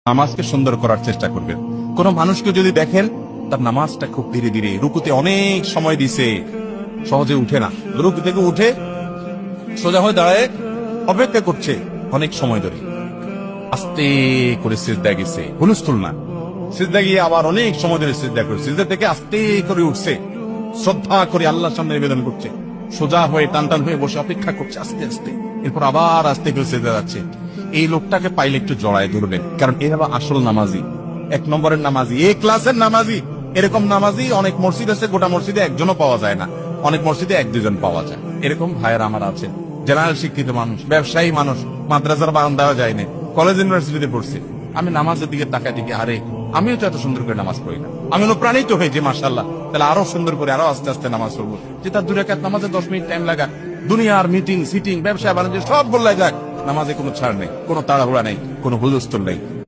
নামাজকে সুন্দর করার চেষ্টা করবেন। কোন মানুষকে যদি দেখেন তার নামাজটা খুব ধীরে ধীরে, রুকুতে অনেক সময় দিছে, সহজে উঠে না, রুকু থেকে উঠে সোজা হয়ে দাঁড়ায় অপেক্ষা করছে অনেক সময় ধরে, আস্তে করে সিজদা গেছে, হুলস্থুল না, সিজদা গিয়ে আবার অনেক সময় ধরে সিজদা করে, সিজদা থেকে আস্তে করে উঠছে, শ্রদ্ধা করে আল্লাহর সামনে নিবেদন করছে, সোজা হয়ে টান টান হয়ে বসে অপেক্ষা করছে আস্তে আস্তে, এরপর আবার আস্তে করে সিজদা যাচ্ছে। এই লোকটাকে পাইলে একটু জড়ায় ধরবেন, কারণ এ হলো আসল নামাজি, এক নম্বরের নামাজি, এ ক্লাসের নামাজি। এরকম নামাজি অনেক মসজিদ আছে, গোটা মসজিদে একজনও পাওয়া যায় না, অনেক মসজিদে এক দুজন পাওয়া যায়। এরকম ভাইয়ের আমার আছে, জেনারেল শিক্ষিত মানুষ, ব্যবসায়ী মানুষ, মাদ্রাসার বারান্দাও যায়নি, কলেজ ইউনিভার্সিটিতে পড়ছে। আমি নামাজের দিকে তাকাই দেখি, আরে আমিও তো এত সুন্দর করে নামাজ পড়ি না, আমি অনুপ্রাণিত হয়েছি, মাশাআল্লাহ, তাহলে আরো সুন্দর করে আরো আস্তে আস্তে নামাজ পড়বো। যে তার 2 রাকাত নামাজে 10 মিনিট টাইম লাগা, দুনিয়ার মিটিং সিটিং ব্যবসা বাণিজ্য সব বললে যাক, নামাজে কোনো ছাড় নেই, কোনো তাড়াহুড়া নেই, কোনো হুলস্থুল নেই।